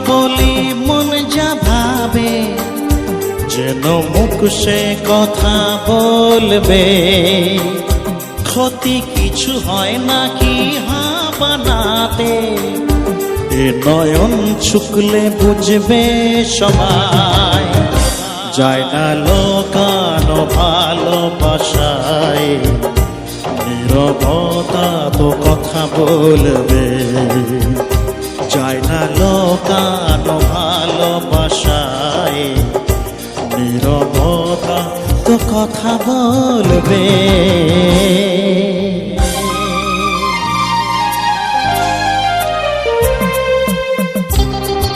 বলি মন যা ভাবে, যেন মুখ সে কথা বলবে। ক্ষতি কিছু হয় নাকি হাবানাতে, এ নয়ন ছুকলে বুঝবে সবাই। যায় না লোকানো ভালোবাসায়, নীরবতা তো কথা বলবে। যায় না লোকানো ভালোবাসায়, নীরবতা তো কথা বলবে।